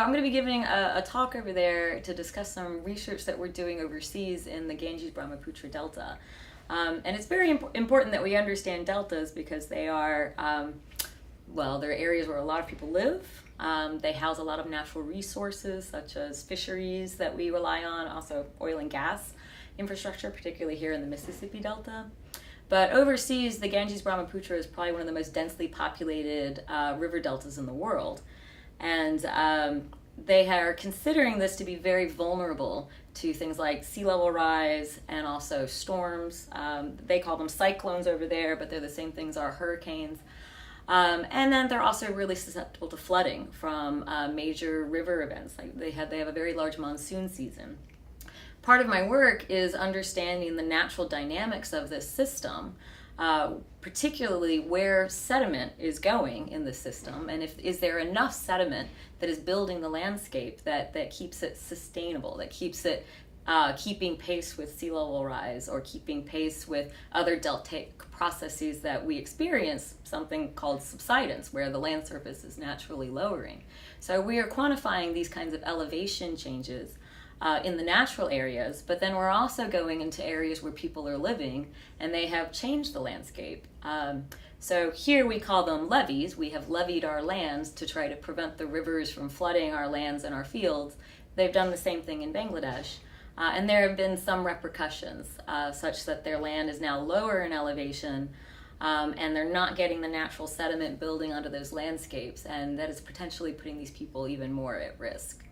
I'm going to be giving a talk over there to discuss some research that we're doing overseas in the Ganges-Brahmaputra Delta. And it's very important that we understand deltas because they are, they're areas where a lot of people live. They house a lot of natural resources such as fisheries that we rely on, also oil and gas infrastructure, particularly here in the Mississippi Delta. But overseas, the Ganges-Brahmaputra is probably one of the most densely populated river deltas in the world. And they are considering this to be very vulnerable to things like sea level rise and also storms. They call them cyclones over there, but they're the same things as hurricanes. And then they're also really susceptible to flooding from major river events. Like they have a very large monsoon season. Part of my work is understanding the natural dynamics of this system, particularly where sediment is going in the system, and is there enough sediment that is building the landscape that keeps it sustainable, that keeps it keeping pace with sea level rise or keeping pace with other deltaic processes that we experience, something called subsidence, where the land surface is naturally lowering. So we are quantifying these kinds of elevation changes in the natural areas, but then we're also going into areas where people are living and they have changed the landscape. So here we call them levees. We have levied our lands to try to prevent the rivers from flooding our lands and our fields. They've done the same thing in Bangladesh. And there have been some repercussions such that their land is now lower in elevation and they're not getting the natural sediment building onto those landscapes, and that is potentially putting these people even more at risk.